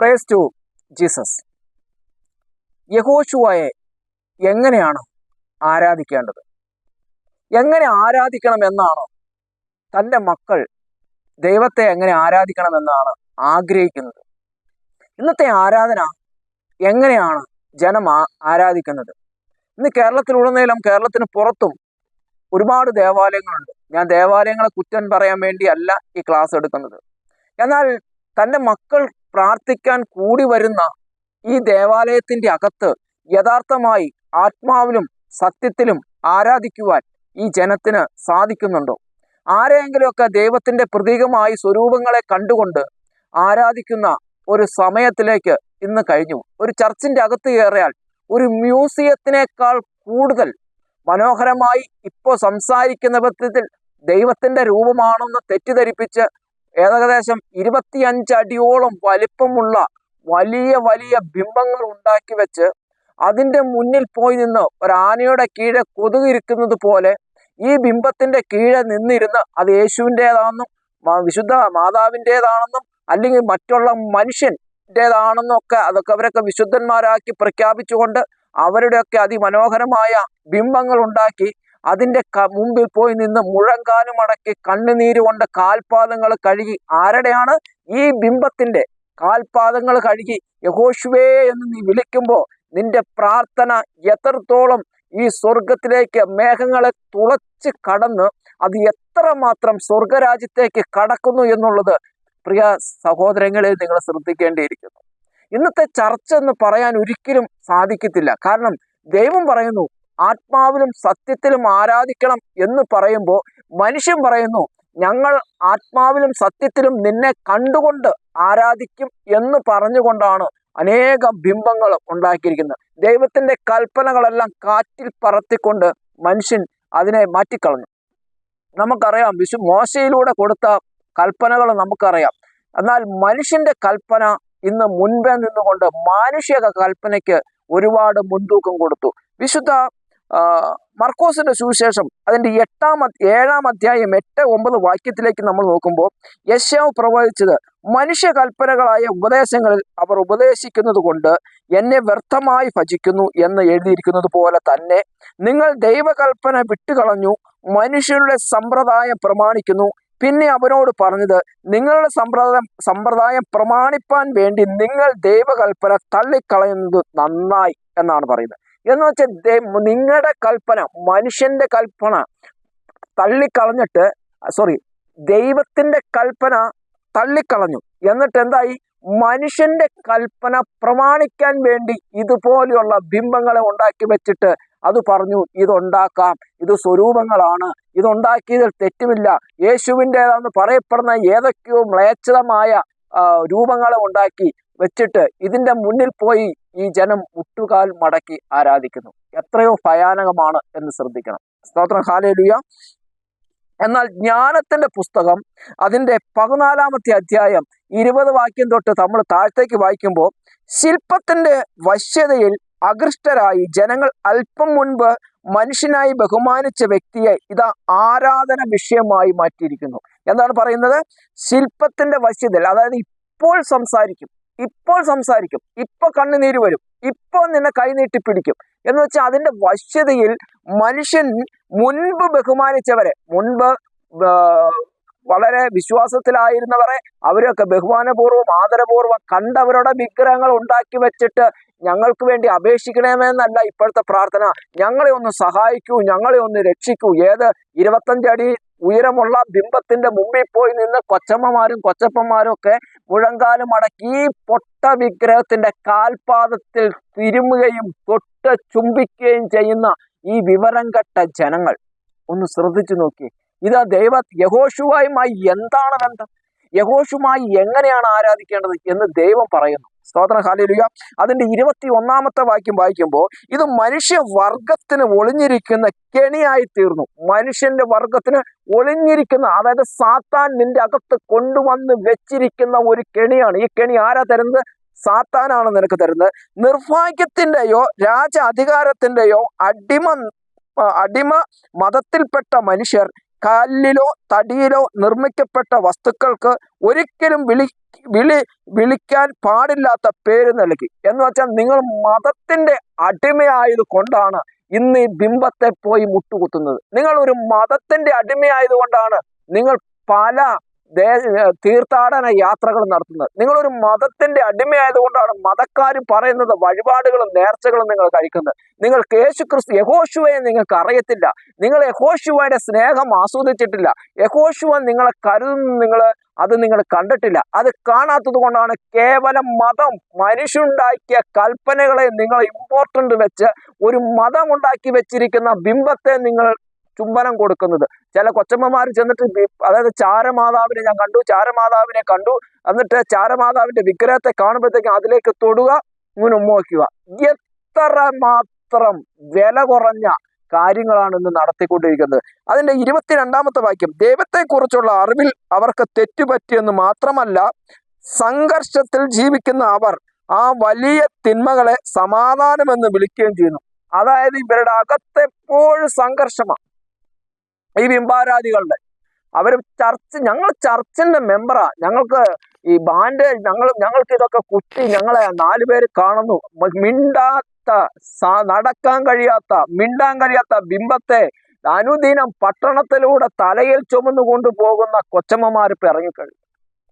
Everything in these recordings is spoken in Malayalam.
Price to Jesus. യഹോശുവയെ എങ്ങനെയാണ് ആരാധിക്കേണ്ടത്, എങ്ങനെ ആരാധിക്കണമെന്നാണ് തൻ്റെ മക്കൾ ദൈവത്തെ എങ്ങനെ ആരാധിക്കണമെന്നാണ് ആഗ്രഹിക്കുന്നത്. ഇന്നത്തെ ആരാധന എങ്ങനെയാണ് ജനം ആരാധിക്കുന്നത്? ഇന്ന് കേരളത്തിലുടനീളം, കേരളത്തിന് പുറത്തും ഒരുപാട് ദേവാലയങ്ങളുണ്ട്. ഞാൻ ദേവാലയങ്ങളെ കുറ്റം പറയാൻ വേണ്ടിയല്ല ഈ ക്ലാസ് എടുക്കുന്നത്. എന്നാൽ തൻ്റെ മക്കൾ പ്രാർത്ഥിക്കാൻ കൂടി വരുന്ന ഈ ദേവാലയത്തിൻ്റെ അകത്ത് യഥാർത്ഥമായി ആത്മാവിലും സത്യത്തിലും ആരാധിക്കുവാൻ ഈ ജനത്തിന് സാധിക്കുന്നുണ്ടോ? ആരെയെങ്കിലുമൊക്കെ ദൈവത്തിൻ്റെ പ്രതീകമായി സ്വരൂപങ്ങളെ കണ്ടുകൊണ്ട് ആരാധിക്കുന്ന ഒരു സമയത്തിലേക്ക് ഇന്ന് കഴിഞ്ഞു. ഒരു ചർച്ചിൻ്റെ അകത്ത് കയറിയാൽ ഒരു മ്യൂസിയത്തിനേക്കാൾ കൂടുതൽ മനോഹരമായി ഇപ്പോൾ സംസാരിക്കുന്ന വിധത്തിൽ ദൈവത്തിൻ്റെ രൂപമാണെന്ന് തെറ്റിദ്ധരിപ്പിച്ച് ഏകദേശം 25 അടിയോളം വലിപ്പമുള്ള വലിയ വലിയ ബിംബങ്ങൾ ഉണ്ടാക്കി വെച്ച് അതിൻ്റെ മുന്നിൽ പോയി നിന്ന് ഒരാനയുടെ കീഴെ കൊതുകിരിക്കുന്നത് പോലെ ഈ ബിംബത്തിൻ്റെ കീഴെ നിന്നിരുന്ന് അത് യേശുവിൻ്റേതാണെന്നും വിശുദ്ധ മാതാവിൻ്റേതാണെന്നും അല്ലെങ്കിൽ മറ്റുള്ള മനുഷ്യൻ്റേതാണെന്നും അതൊക്കെ അവരൊക്കെ വിശുദ്ധന്മാരാക്കി പ്രഖ്യാപിച്ചുകൊണ്ട് അവരുടെയൊക്കെ അതിമനോഹരമായ ബിംബങ്ങൾ ഉണ്ടാക്കി അതിൻ്റെ മുമ്പിൽ പോയി നിന്ന് മുഴങ്കാലും അടക്കി കണ്ണുനീര് കൊണ്ട് കാൽപാദങ്ങൾ കഴുകി, ആരുടെയാണ്? ഈ ബിംബത്തിൻ്റെ കാൽപാദങ്ങൾ കഴുകി യഹോശുവേ എന്ന് നീ വിളിക്കുമ്പോൾ നിന്റെ പ്രാർത്ഥന എത്രത്തോളം ഈ സ്വർഗത്തിലേക്ക് മേഘങ്ങളെ തുളച്ച് കടന്ന് അത് എത്രമാത്രം സ്വർഗരാജ്യത്തേക്ക് കടക്കുന്നു എന്നുള്ളത് പ്രിയ സഹോദരങ്ങളെ നിങ്ങൾ ശ്രദ്ധിക്കേണ്ടിയിരിക്കുന്നു. ഇന്നത്തെ ചർച്ച എന്ന് പറയാൻ ഒരിക്കലും സാധിക്കത്തില്ല. കാരണം ദൈവം പറയുന്നു ആത്മാവിലും സത്യത്തിലും ആരാധിക്കണം എന്ന് പറയുമ്പോൾ മനുഷ്യൻ പറയുന്നു ഞങ്ങൾ ആത്മാവിലും സത്യത്തിലും നിന്നെ കണ്ടുകൊണ്ട് ആരാധിക്കും എന്ന് പറഞ്ഞുകൊണ്ടാണ് അനേകം ബിംബങ്ങൾ ഉണ്ടാക്കിയിരിക്കുന്നത്. ദൈവത്തിൻ്റെ കൽപ്പനകളെല്ലാം കാറ്റിൽ പറത്തിക്കൊണ്ട് മനുഷ്യൻ അതിനെ മാറ്റിക്കളഞ്ഞു. നമുക്കറിയാം, മോശയിലൂടെ കൊടുത്ത കൽപ്പനകൾ നമുക്കറിയാം. എന്നാൽ മനുഷ്യൻ്റെ കൽപ്പന ഇന്ന് മുൻപേ നിന്നുകൊണ്ട് മാനുഷിക കൽപ്പനയ്ക്ക് ഒരുപാട് മുൻതൂക്കം കൊടുത്തു. വിശുദ്ധ മർക്കോസിന്റെ സുവിശേഷം അതിൻ്റെ 7-ാം അധ്യായം 8-9 വാക്യത്തിലേക്ക് നമ്മൾ നോക്കുമ്പോൾ യെശയ്യാവ് പ്രവചിച്ചത് മനുഷ്യ കൽപ്പനകളായ ഉപദേശങ്ങളിൽ അവർ ഉപദേശിക്കുന്നത് കൊണ്ട് എന്നെ വ്യർത്ഥമായി ഭജിക്കുന്നു എന്ന് എഴുതിയിരിക്കുന്നത് പോലെ തന്നെ നിങ്ങൾ ദൈവകൽപ്പന വിട്ടുകളഞ്ഞു മനുഷ്യരുടെ സമ്പ്രദായം പ്രമാണിക്കുന്നു. പിന്നെ അവനോട് പറഞ്ഞത് നിങ്ങളുടെ സമ്പ്രദായം പ്രമാണിപ്പാൻ വേണ്ടി നിങ്ങൾ ദൈവകൽപ്പന തള്ളിക്കളയുന്നത് നന്നായി എന്നാണ് പറയുന്നത്. എന്ന് വെച്ചാൽ നിങ്ങളുടെ കൽപ്പന, മനുഷ്യന്റെ കൽപ്പന തള്ളിക്കളഞ്ഞിട്ട് ദൈവത്തിന്റെ കൽപ്പന തള്ളിക്കളഞ്ഞു. എന്നിട്ട് എന്തായി? മനുഷ്യന്റെ കൽപ്പന പ്രമാണിക്കാൻ വേണ്ടി ഇതുപോലെയുള്ള ബിംബങ്ങളെ ഉണ്ടാക്കി വെച്ചിട്ട് അത് പറഞ്ഞു ഇതുണ്ടാക്കാം, ഇത് സ്വരൂപങ്ങളാണ്, ഇതുണ്ടാക്കിയതിൽ തെറ്റുമില്ല, യേശുവിൻ്റെതാണെന്ന് പറയപ്പെടുന്ന ഏതൊക്കെയോ മ്ലേച്ഛതമായ രൂപങ്ങളെ ഉണ്ടാക്കി വെച്ചിട്ട് ഇതിൻ്റെ മുന്നിൽ പോയി ഈ ജനം മുട്ടുകാൽ മടക്കി ആരാധിക്കുന്നു. എത്രയോ ഭയാനകമാണ് എന്ന് ശ്രദ്ധിക്കണം. സ്തോത്രം, ഹല്ലേലൂയ. എന്നാൽ ജ്ഞാനത്തിന്റെ പുസ്തകം അതിൻ്റെ 14-ാമത്തെ അധ്യായം 20 വാക്യം തൊട്ട് നമ്മൾ താഴത്തേക്ക് വായിക്കുമ്പോൾ ശില്പത്തിന്റെ വശ്യതയിൽ അകൃഷ്ടരായി ജനങ്ങൾ അല്പം മുൻപ് മനുഷ്യനായി ബഹുമാനിച്ച വ്യക്തിയെ ഇതാ ആരാധന വിഷയമായി മാറ്റിയിരിക്കുന്നു. എന്താണ് പറയുന്നത്? ശില്പത്തിന്റെ വശ്യതയിൽ, അതായത് ഇപ്പോൾ സംസാരിക്കും, ഇപ്പൊ കണ്ണുനീര് വരും, ഇപ്പൊ നിന്നെ കൈനീട്ടി പിടിക്കും എന്ന് വെച്ചാൽ അതിൻ്റെ വശ്യതയിൽ മനുഷ്യൻ മുൻപ് ബഹുമാനിച്ചവരെ, മുൻപ് വളരെ വിശ്വാസത്തിലായിരുന്നവരെ അവരൊക്കെ ബഹുമാനപൂർവ്വം ആദരപൂർവ്വം കണ്ടവരുടെ വിഗ്രഹങ്ങൾ ഉണ്ടാക്കി വെച്ചിട്ട് ഞങ്ങൾക്ക് വേണ്ടി അപേക്ഷിക്കണമെന്നല്ല ഇപ്പോഴത്തെ പ്രാർത്ഥന. ഞങ്ങളെ ഒന്ന് സഹായിക്കൂ, ഞങ്ങളെ ഒന്ന് രക്ഷിക്കൂ. 25 അടി ഉയരമുള്ള ബിംബത്തിന്റെ മുമ്പിൽ പോയി നിന്ന് കൊച്ചമ്മമാരും കൊച്ചപ്പന്മാരും ഒക്കെ മുഴങ്കാലും അടക്കി ഈ പൊട്ട വിഗ്രഹത്തിന്റെ കാൽപാദത്തിൽ തിരുമുകയും തൊട്ട് ചുംബിക്കുകയും ചെയ്യുന്ന ഈ വിവരം കെട്ട ജനങ്ങൾ ഒന്ന് ശ്രദ്ധിച്ചു നോക്കി. ഇത് യഹോശുവയുമായി എന്താണ് ബന്ധം? യഹോശുവുമായി എങ്ങനെയാണ് ആരാധിക്കേണ്ടത് എന്ന് ദൈവം പറയുന്നു. സ്തോത്രം, ഹല്ലേലൂയ. അതിൻ്റെ 21-ാമത്തെ വാക്യം വായിക്കുമ്പോൾ ഇത് മനുഷ്യവർഗത്തിന് ഒളിഞ്ഞിരിക്കുന്ന കെണിയായി തീർന്നു. മനുഷ്യന്റെ വർഗത്തിന് ഒളിഞ്ഞിരിക്കുന്ന, അതായത് സാത്താൻ നിന്റെ അകത്ത് കൊണ്ടുവന്ന് വെച്ചിരിക്കുന്ന ഒരു കെണിയാണ്. ഈ കെണി ആരാ തരുന്നത്? സാത്താനാണ് നിനക്ക് തരുന്നത്. നിർഭാഗ്യത്തിൻ്റെയോ രാജ അധികാരത്തിൻ്റെയോ അടിമ മതത്തിൽപ്പെട്ട മനുഷ്യർ കല്ലിലോ തടിയിലോ നിർമ്മിക്കപ്പെട്ട വസ്തുക്കൾക്ക് ഒരിക്കലും വിളിക്കാൻ പാടില്ലാത്ത പേര് നൽകി. എന്ന് വെച്ചാൽ നിങ്ങൾ മതത്തിന്റെ അടിമയായത് കൊണ്ടാണ് ഇന്ന് ഈ ബിംബത്തെ പോയി മുട്ടുകുത്തുന്നത്. നിങ്ങൾ ഒരു മതത്തിന്റെ അടിമയായതുകൊണ്ടാണ് നിങ്ങൾ പല തീർത്ഥാടന യാത്രകൾ നടത്തുന്നത്. നിങ്ങളൊരു മതത്തിന്റെ അടിമയായതുകൊണ്ടാണ് മതക്കാർ പറയുന്നത് വഴിപാടുകളും നേർച്ചകളും നിങ്ങൾ കഴിക്കുന്നത്. നിങ്ങൾക്ക് യേശുക്രിസ്തു യഹോശുവയെ നിങ്ങൾക്ക് അറിയത്തില്ല. നിങ്ങൾ യഹോശുവയുടെ സ്നേഹം ആസ്വദിച്ചിട്ടില്ല. യഹോശുവ നിങ്ങളെ കരുതുന്ന അത് നിങ്ങൾ കണ്ടിട്ടില്ല. അത് കാണാത്തത് കൊണ്ടാണ് കേവലം മതം, മനുഷ്യനുണ്ടാക്കിയ കൽപ്പനകളെ നിങ്ങൾ ഇമ്പോർട്ടന്റ് വെച്ച് ഒരു മതം ഉണ്ടാക്കി വെച്ചിരിക്കുന്ന ബിംബത്തെ നിങ്ങൾ ചുംബനം കൊടുക്കുന്നത്. ചില കൊച്ചമ്മമാർ ചെന്നിട്ട് അതായത് ചാരമാതാവിനെ ഞാൻ കണ്ടു, ചാരമാതാവിനെ കണ്ടു, എന്നിട്ട് ചാരമാതാവിന്റെ വിഗ്രഹത്തെ കാണുമ്പോഴത്തേക്കും അതിലേക്ക് തൊടുക, ഇങ്ങനെ ഉമ്മ വയ്ക്കുക. എത്ര മാത്രം വില കുറഞ്ഞ കാര്യങ്ങളാണ് ഇന്ന് നടത്തിക്കൊണ്ടിരിക്കുന്നത്. അതിന്റെ 22-ാമത്തെ വാക്യം, ദൈവത്തെക്കുറിച്ചുള്ള അറിവിൽ അവർക്ക് തെറ്റുപറ്റിയെന്ന് മാത്രമല്ല, സംഘർഷത്തിൽ ജീവിക്കുന്ന അവർ ആ വലിയ തിന്മകളെ സമാധാനമെന്ന് വിളിക്കുകയും ചെയ്യുന്നു. അതായത് ഇവരുടെ അകത്തെപ്പോഴും സംഘർഷമാണ്. ഈ ബിംബാരാധികളുടെ ഞങ്ങൾ ചർച്ചിന്റെ മെമ്പറാ, ഞങ്ങൾക്ക് ഈ ബാൻഡ് ഞങ്ങൾക്ക് ഇതൊക്കെ കുത്തി ഞങ്ങളെ 4 പേര് കാണുന്നു. നടക്കാൻ കഴിയാത്ത, മിണ്ടാൻ കഴിയാത്ത ബിംബത്തെ അനുദിനം പട്ടണത്തിലൂടെ തലയിൽ ചുമന്നു കൊണ്ടുപോകുന്ന കൊച്ചമ്മമാരിപ്പോ ഇറങ്ങിക്കഴിഞ്ഞു.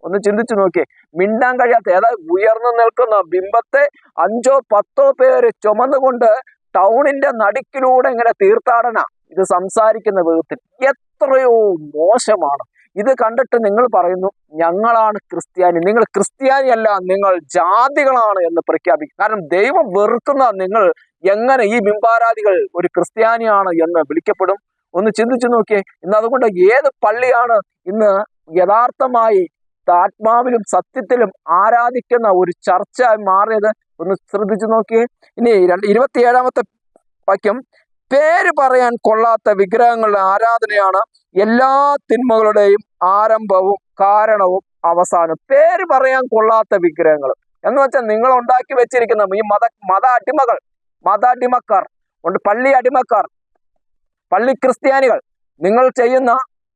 ഒന്ന് ചിന്തിച്ചു നോക്കിയേ. മിണ്ടാൻ കഴിയാത്ത, ഏതായത് ഉയർന്നു നിൽക്കുന്ന ബിംബത്തെ 5-10 പേര് ചുമന്നുകൊണ്ട് ടൗണിന്റെ നടുക്കിലൂടെ ഇങ്ങനെ തീർത്ഥാടന ഇത് സംസാരിക്കുന്ന വിധത്തിൽ എത്രയോ മോശമാണ്. ഇത് കണ്ടിട്ട് നിങ്ങൾ പറയുന്നു ഞങ്ങളാണ് ക്രിസ്ത്യാനി. നിങ്ങൾ ക്രിസ്ത്യാനിയല്ല, നിങ്ങൾ ജാതികളാണ് എന്ന് പ്രഖ്യാപിക്കും. കാരണം ദൈവം വെറുക്കുന്ന നിങ്ങൾ എങ്ങനെ ഈ ബിംബാരാധികൾ ഒരു ക്രിസ്ത്യാനിയാണ് എന്ന് വിളിക്കപ്പെടും? ഒന്ന് ചിന്തിച്ചു നോക്കിയേ. ഇന്ന് അതുകൊണ്ട് ഏത് പള്ളിയാണ് ഇന്ന് യഥാർത്ഥമായി ആത്മാവിലും സത്യത്തിലും ആരാധിക്കുന്ന ഒരു ചർച്ചയായി മാറിയത്? ഒന്ന് ശ്രദ്ധിച്ചു നോക്കിയേ. ഇനി 27-ാമത്തെ വാക്യം, പേര് പറയാൻ കൊള്ളാത്ത വിഗ്രഹങ്ങളുടെ ആരാധനയാണ് എല്ലാ തിന്മകളുടെയും ആരംഭവും കാരണവും അവസാനവും. പേര് പറയാൻ കൊള്ളാത്ത വിഗ്രഹങ്ങൾ എന്ന് വെച്ചാൽ നിങ്ങൾ ഉണ്ടാക്കി വെച്ചിരിക്കുന്ന ഈ മത അടിമക്കാർ ഉണ്ട്, പള്ളി അടിമക്കാർ, പള്ളി ക്രിസ്ത്യാനികൾ, നിങ്ങൾ ചെയ്യുന്ന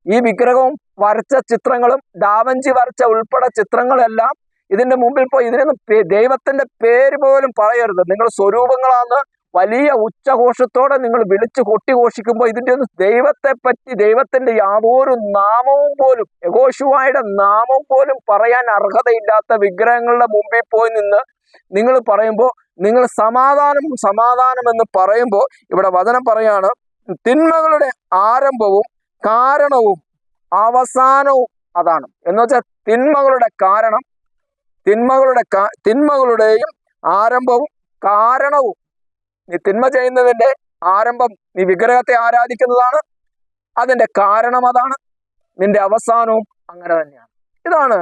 ഈ വിഗ്രഹവും വരച്ച ചിത്രങ്ങളും ഡാവഞ്ചി വരച്ച ഉൾപ്പെടെ ചിത്രങ്ങളെല്ലാം ഇതിന്റെ മുമ്പിൽ പോയി ഇതിനൊന്നും ദൈവത്തിന്റെ പേര് പോലും പറയരുത്. നിങ്ങൾ സ്വരൂപങ്ങളാന്ന് വലിയ ഉച്ചഘോഷത്തോടെ നിങ്ങൾ വിളിച്ചു കൊട്ടിഘോഷിക്കുമ്പോൾ ഇതിന്റെ ഒന്നും ദൈവത്തെ പറ്റി, ദൈവത്തിന്റെ യാതൊരു നാമവും പോലും, യഹോശുവയുടെ നാമം പോലും പറയാൻ അർഹതയില്ലാത്ത വിഗ്രഹങ്ങളുടെ മുമ്പിൽ പോയി നിന്ന് നിങ്ങൾ പറയുമ്പോൾ, നിങ്ങൾ സമാധാനം എന്ന് പറയുമ്പോൾ ഇവിടെ വചനം പറയാണ്, തിന്മകളുടെ ആരംഭവും കാരണവും അവസാനവും അതാണ്. എന്ന് വെച്ചാൽ തിന്മകളുടെ കാരണം, തിന്മകളുടെയും ആരംഭവും കാരണവും. നീ തിന്മ ചെയ്യുന്നതിന്റെ ആരംഭം നീ വിഗ്രഹത്തെ ആരാധിക്കുന്നതാണ്, അതിന്റെ കാരണം അതാണ്, നിന്റെ അവസാനവും അങ്ങനെ തന്നെയാണ്. ഇതാണ്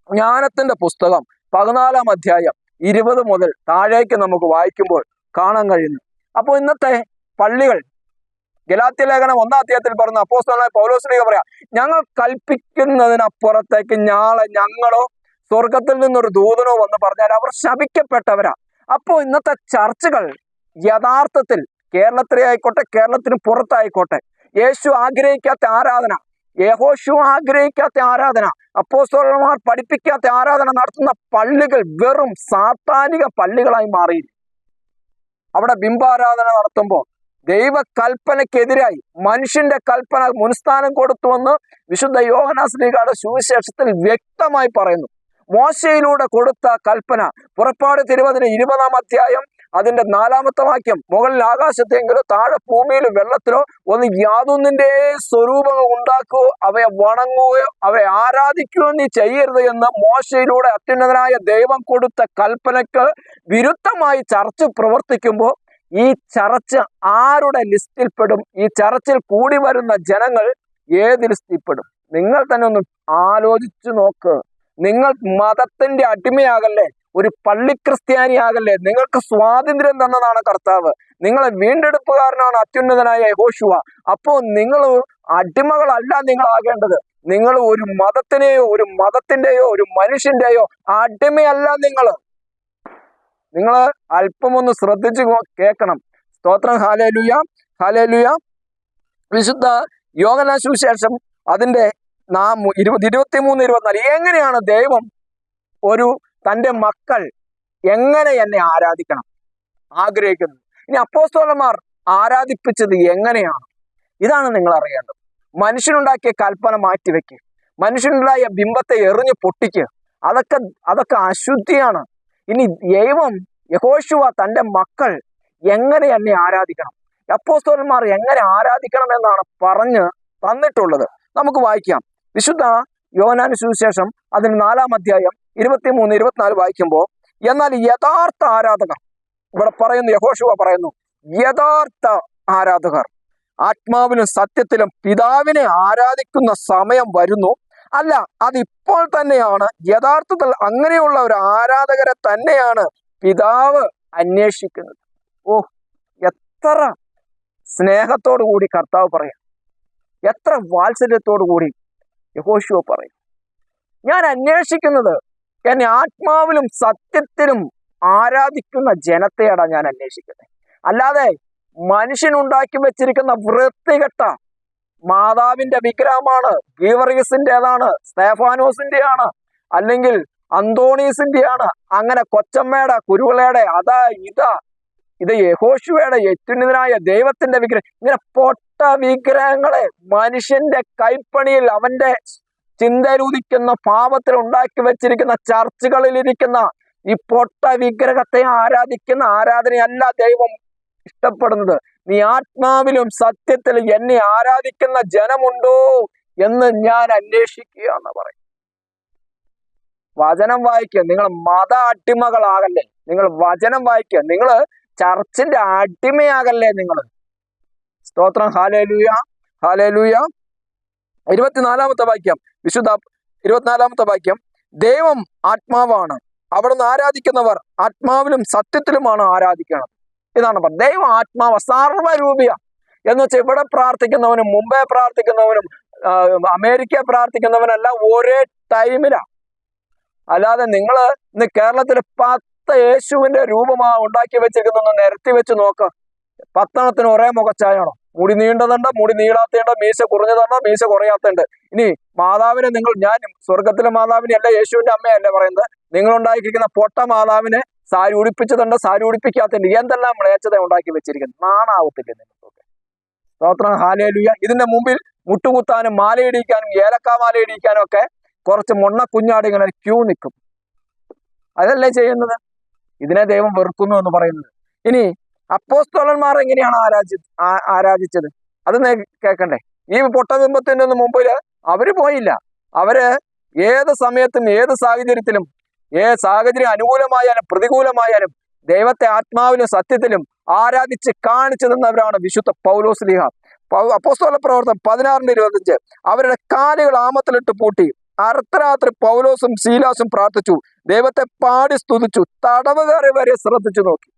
ജ്ഞാനത്തിന്റെ പുസ്തകം 14-ാം അധ്യായം 20 മുതൽ താഴേക്ക് നമുക്ക് വായിക്കുമ്പോൾ കാണാൻ കഴിയുന്നു. അപ്പോൾ ഇന്നത്തെ പള്ളികൾ ഗലാത്യ ലേഖനം 1-ാം അധ്യായത്തിൽ പറഞ്ഞ അപ്പോസ്തലനായ പൗലോസ് ശ്ലീഹ പറയാം, ഞങ്ങൾ കൽപ്പിക്കുന്നതിനപ്പുറത്തേക്ക് ഞങ്ങളോ സ്വർഗത്തിൽ നിന്നൊരു ദൂതനോ വന്ന് പറഞ്ഞാൽ അവർ ശപിക്കപ്പെട്ടവരാ. അപ്പോൾ ഇന്നത്തെ ചർച്ചുകൾ യഥാർത്ഥത്തിൽ കേരളത്തിലെ ആയിക്കോട്ടെ, കേരളത്തിന് പുറത്തായിക്കോട്ടെ, യേശു ആഗ്രഹിക്കാത്ത ആരാധന, യഹോശു ആഗ്രഹിക്കാത്ത ആരാധന, അപ്പോസ്തലന്മാർ പഠിപ്പിക്കാത്ത ആരാധന നടത്തുന്ന പള്ളികൾ വെറും സാത്താനിക പള്ളികളായി മാറി. അവിടെ ബിംബാരാധന നടത്തുമ്പോൾ ദൈവ കൽപ്പനയ്ക്കെതിരായി മനുഷ്യന്റെ കൽപ്പന മുൻസ്ഥാനം കൊടുത്തുവെന്ന് വിശുദ്ധ യോഹന്നാൻ ശ്ലീഹയുടെ സുവിശേഷത്തിൽ വ്യക്തമായി പറയുന്നു. മോശയിലൂടെ കൊടുത്ത കൽപ്പന പുറപ്പാട് 20-ാം അധ്യായം അതിന്റെ 4-ാമത്തെ വാക്യം, മുകളിൽ ആകാശത്തെങ്കിലോ താഴെ ഭൂമിയിലും വെള്ളത്തിലോ ഒന്ന് യാതൊന്നിന്റെ സ്വരൂപങ്ങൾ ഉണ്ടാക്കുകയോ അവയെ വണങ്ങുകയോ അവയെ ആരാധിക്കുകയോ നീ ചെയ്യരുത് എന്ന് മോശയിലൂടെ അത്യുന്നതനായ ദൈവം കൊടുത്ത കൽപ്പനയ്ക്ക് വിരുദ്ധമായി ചർച്ച് പ്രവർത്തിക്കുമ്പോൾ ഈ ചർച്ച് ആരുടെ ലിസ്റ്റിൽപ്പെടും? ഈ ചർച്ചിൽ കൂടി വരുന്ന ജനങ്ങൾ ഏത് ലിസ്റ്റിൽപ്പെടും? നിങ്ങൾ തന്നെ ഒന്ന് ആലോചിച്ചു നോക്ക്. നിങ്ങൾ മതത്തിന്റെ അടിമയാകല്ലേ, ഒരു പള്ളി ക്രിസ്ത്യാനിയാകല്ലേ. നിങ്ങൾക്ക് സ്വാതന്ത്ര്യം തന്നതാണ് കർത്താവ്, നിങ്ങളെ വീണ്ടെടുപ്പുകാരനാണ് അത്യുന്നതനായ യഹോശുവ. അപ്പോൾ നിങ്ങൾ അടിമകളല്ല നിങ്ങളാകേണ്ടത്. നിങ്ങൾ ഒരു മതത്തിനെയോ ഒരു മതത്തിന്റെയോ ഒരു മനുഷ്യന്റെയോ അടിമയല്ല. നിങ്ങൾ അല്പമൊന്ന് ശ്രദ്ധിച്ച് കേൾക്കണം. സ്തോത്രം. Hallelujah, hallelujah. വിശുദ്ധ യോഹന്നാൻ സുവിശേഷം അതിന്റെ 23-24 എങ്ങനെയാണ് ദൈവം തൻ്റെ മക്കൾ എങ്ങനെ എന്നെ ആരാധിക്കണം ആഗ്രഹിക്കുന്നത്? ഇനി അപ്പോസ്തലന്മാർ ആരാധിപ്പിച്ചത് എങ്ങനെയാണ്? ഇതാണ് നിങ്ങൾ അറിയേണ്ടത്. മനുഷ്യനുണ്ടാക്കിയ കൽപ്പന മാറ്റിവെക്കുക, മനുഷ്യനുണ്ടായ ബിംബത്തെ എറിഞ്ഞു പൊട്ടിക്കുക, അതൊക്കെ അശുദ്ധിയാണ്. ഇനി യഹോശുവ തൻ്റെ മക്കൾ എങ്ങനെ എന്നെ ആരാധിക്കണം, അപ്പോസ്തലന്മാർ എങ്ങനെ ആരാധിക്കണം എന്നാണ് പറഞ്ഞ് തന്നിട്ടുള്ളത്. നമുക്ക് വായിക്കാം. വിശുദ്ധ യോഹന്നാൻ സുവിശേഷം അതിന് 4-ാം അധ്യായം 23-24 വായിക്കുമ്പോൾ, എന്നാൽ യഥാർത്ഥ ആരാധകർ, ഇവിടെ പറയുന്നു, യഹോശുവ പറയുന്നു, യഥാർത്ഥ ആരാധകർ ആത്മാവിലും സത്യത്തിലും പിതാവിനെ ആരാധിക്കുന്ന സമയം വരുന്നു, അല്ല അതിപ്പോൾ തന്നെയാണ്. യഥാർത്ഥത്തിൽ അങ്ങനെയുള്ള ഒരു ആരാധകരെ തന്നെയാണ് പിതാവ് അന്വേഷിക്കുന്നത്. എത്ര സ്നേഹത്തോടു കൂടി കർത്താവ് പറയാം, എത്ര വാത്സല്യത്തോടു കൂടി യഹോശുവ പറയും. ഞാൻ അന്വേഷിക്കുന്നത് എന്നെ ആത്മാവിലും സത്യത്തിലും ആരാധിക്കുന്ന ജനത്തെയാണ് ഞാൻ അന്വേഷിക്കുന്നത്. അല്ലാതെ മനുഷ്യനുണ്ടാക്കി വെച്ചിരിക്കുന്ന വൃത്തികെട്ട മാതാവിന്റെ വിഗ്രഹമാണ്, ഗീവർഗീസിൻ്റെതാണ്, സ്തേഫാനോസിന്റെയാണ്, അല്ലെങ്കിൽ അന്തോണീസിന്റെയാണ്, അങ്ങനെ കൊച്ചമ്മയുടെ കുരുവിളയുടെ ഇത് യഹോശുവയുടെ അത്യുന്നതനായ ദൈവത്തിന്റെ വിഗ്രഹം. ഇങ്ങനെ പൊട്ട വിഗ്രഹങ്ങളെ മനുഷ്യന്റെ കൈപ്പണിയിൽ അവന്റെ ചിന്തയിലുദിക്കുന്ന പാപത്തിൽ ഉണ്ടാക്കി വെച്ചിരിക്കുന്ന ചർച്ചുകളിലിരിക്കുന്ന ഈ പൊട്ട വിഗ്രഹത്തെ ആരാധിക്കുന്ന ആരാധനയല്ല ദൈവം ഇഷ്ടപ്പെടുന്നത്. നീ ആത്മാവിലും സത്യത്തിലും എന്നെ ആരാധിക്കുന്ന ജനമുണ്ടോ എന്ന് ഞാൻ അന്വേഷിക്കുക എന്ന് പറയും. വചനം വായിക്കുക. നിങ്ങൾ മത അടിമകളാകല്ലേ, നിങ്ങൾ വചനം വായിക്കുക. നിങ്ങൾ ചർച്ചിന്റെ അടിമയാകല്ലേ നിങ്ങൾ. സ്തോത്രം. Hallelujah, hallelujah. 24-ാമത്തെ വാക്യം, വിശുദ്ധ 24-ാമത്തെ വാക്യം, ദൈവം ആത്മാവാണ്, അവിടുന്ന് ആരാധിക്കുന്നവർ ആത്മാവിലും സത്യത്തിലുമാണ് ആരാധിക്കണം. ഇതാണ് പറഞ്ഞത്. ദൈവം ആത്മാവ് സർവ്വരൂപിയ എന്ന് വെച്ചാൽ ഇവിടെ പ്രാർത്ഥിക്കുന്നവനും മുംബൈ പ്രാർത്ഥിക്കുന്നവനും അമേരിക്ക പ്രാർത്ഥിക്കുന്നവനെല്ലാം ഒരേ ടൈമിലാണ്. അല്ലാതെ നിങ്ങൾ ഇന്ന് കേരളത്തിൽ 10 യേശുവിന്റെ രൂപമാണ് ഉണ്ടാക്കി വെച്ചിരിക്കുന്ന നിരത്തി വെച്ച് നോക്ക്. 10 ഒരേ മുഖച്ചായാണോ? മുടി നീണ്ടതുണ്ട്, മുടി നീളാത്തതുണ്ട്, മീശ കുറഞ്ഞതുണ്ട്, മീശ കുറയാത്തതുണ്ട്. ഇനി മാതാവിനെ ഞാൻ സ്വർഗത്തിലെ മാതാവിനെ അല്ല, യേശുവിന്റെ അമ്മയല്ലേ പറയുന്നത്. നിങ്ങൾ ഉണ്ടാക്കിയിരിക്കുന്ന പൊട്ട മാതാവിനെ സാരി ഉടിപ്പിച്ചതുണ്ട്, സാരി ഉടിപ്പിക്കാത്തതുണ്ട്, എന്തെല്ലാം മ്ലേച്ഛത ഉണ്ടാക്കി വെച്ചിരിക്കുന്നത്. നാണാവത്തില്ല നിങ്ങൾക്കൊക്കെ. സ്തോത്രം. ഹല്ലേലൂയ. ഇതിന്റെ മുമ്പിൽ മുട്ടുകുത്താനും മാലയിടിക്കാനും ഏലക്കാ മാലയിടിക്കാനും ഒക്കെ കുറച്ച് മൊണ്ണ കുഞ്ഞാടിങ്ങനെ ക്യൂ നിൽക്കും. അതല്ലേ ചെയ്യുന്നത്. ഇതിനെ ദൈവം വെറുക്കുന്നു എന്ന് പറയുന്നത്. ഇനി അപ്പോസ്തലന്മാർ എങ്ങനെയാണ് ആരാധിച്ചത്? അത് കേൾക്കണ്ടേ? ഈ പൊട്ടബിംബത്തിന്റെ ഒന്നും മുമ്പിൽ അവര് പോയില്ല. അവര് ഏത് സമയത്തും ഏത് സാഹചര്യത്തിലും, സാഹചര്യം അനുകൂലമായാലും പ്രതികൂലമായാലും ദൈവത്തെ ആത്മാവിലും സത്യത്തിലും ആരാധിച്ച് കാണിച്ചു തന്നവരാണ് വിശുദ്ധ പൗലോസ് ശ്ലീഹ. അപ്പോസ്തല പ്രവർത്തനം 16-25 അവരുടെ കാലുകൾ ആമത്തിലിട്ട് പൂട്ടി അർദ്ധരാത്രി പൗലോസും ശീലാസും പ്രാർത്ഥിച്ചു, ദൈവത്തെ പാടി സ്തുതിച്ചു, തടവുകാരെ വരെ ശ്രദ്ധിച്ചു നോക്കി.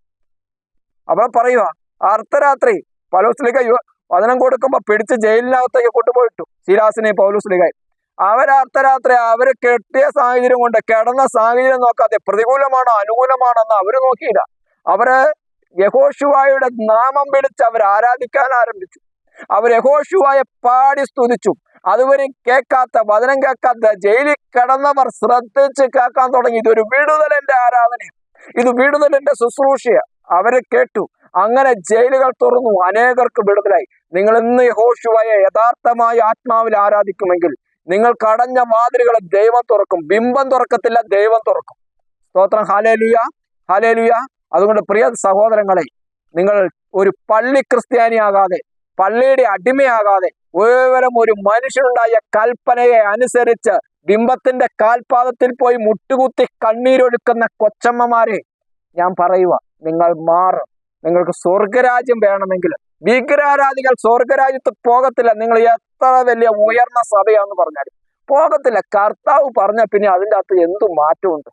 അവിടെ പറയുക, അർദ്ധരാത്രി പൗലോസ് ശ്ലീഹ വചനം കൊടുക്കുമ്പോ പിടിച്ച് ജയിലിനകത്തേക്ക് കൊണ്ടുപോയിട്ടു ശീലാസിനെയും പൗലോസ് ശ്ലീഹയും. അർദ്ധരാത്രി അവര് കെട്ടിയ സാഹചര്യം കൊണ്ട്, കിടന്ന സാഹചര്യം നോക്കാതെ പ്രതികൂലമാണോ അനുകൂലമാണോ എന്ന് അവര് നോക്കിയില്ല. അവര് യഹോശുവയുടെ നാമം വിളിച്ച് അവർ ആരാധിക്കാൻ ആരംഭിച്ചു. അവർ യഹോശുവയെ പാടി സ്തുതിച്ചു. അതുവരെ കേൾക്കാത്ത, വചനം കേൾക്കാത്ത ജയിലിൽ കിടന്നവർ ശ്രദ്ധിച്ച് കേൾക്കാൻ തുടങ്ങി. ഇതൊരു വിടുതലിന്റെ ആരാധനയാണ്, ഇത് വിടുതലിന്റെ ശുശ്രൂഷയ. അവര് കേട്ടു. അങ്ങനെ ജയിലുകൾ തുറന്നു, അനേകർക്ക് വിടുതലായി. നിങ്ങൾ ഇന്ന് യഹോശുവയെ യഥാർത്ഥമായി ആത്മാവിൽ ആരാധിക്കുമെങ്കിൽ നിങ്ങൾക്ക് അടഞ്ഞ വാതിലുകളെ ദൈവം തുറക്കും. ബിംബം തുറക്കത്തില്ല, ദൈവം തുറക്കും. സ്തോത്രം. Hallelujah, hallelujah. അതുകൊണ്ട് പ്രിയ സഹോദരങ്ങളെ, നിങ്ങൾ ഒരു പള്ളി ക്രിസ്ത്യാനിയാകാതെ, പള്ളിയുടെ അടിമയാകാതെ, കേവലം ഒരു മനുഷ്യനുണ്ടായ കൽപ്പനയെ അനുസരിച്ച് ബിംബത്തിന്റെ കാൽപാദത്തിൽ പോയി മുട്ടുകുത്തി കണ്ണീരൊഴുക്കുന്ന കൊച്ചമ്മമാരെ ഞാൻ പറയുക, നിങ്ങൾ മാറും. നിങ്ങൾക്ക് സ്വർഗരാജ്യം വേണമെങ്കിൽ വിഗ്രഹാരാധികൾ സ്വർഗരാജ്യത്ത് പോകത്തില്ല. നിങ്ങൾ എത്ര വലിയ ഉയർന്ന സഭയാന്ന് പറഞ്ഞാലും പോകത്തില്ല. കർത്താവ് പറഞ്ഞ പിന്നെ അതിൻ്റെ അകത്ത് എന്തു മാറ്റമുണ്ട്?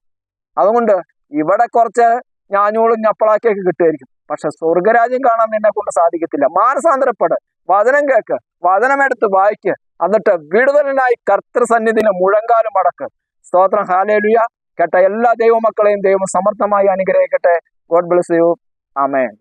അതുകൊണ്ട് ഇവിടെ കുറച്ച് ഞാഞ്ഞൂളും ഞപ്പളാക്കിയൊക്കെ കിട്ടുമായിരിക്കും, പക്ഷെ സ്വർഗരാജ്യം കാണാൻ നിന്നെ കൊണ്ട് സാധിക്കത്തില്ല. മാനസാന്തരപ്പെട്, വചനം കേൾക്ക്, വചനമെടുത്ത് വായിക്ക്, എന്നിട്ട് വിടുതലിനായി കർത്തൃസന്നിധിയിൽ മുഴങ്കാലും മടക്ക്. സ്തോത്രം. ഹല്ലേലൂയ. കേട്ട എല്ലാ ദൈവമക്കളെയും ദൈവം സമർത്ഥമായി അനുഗ്രഹിക്കട്ടെ. God bless you. ആമേൻ.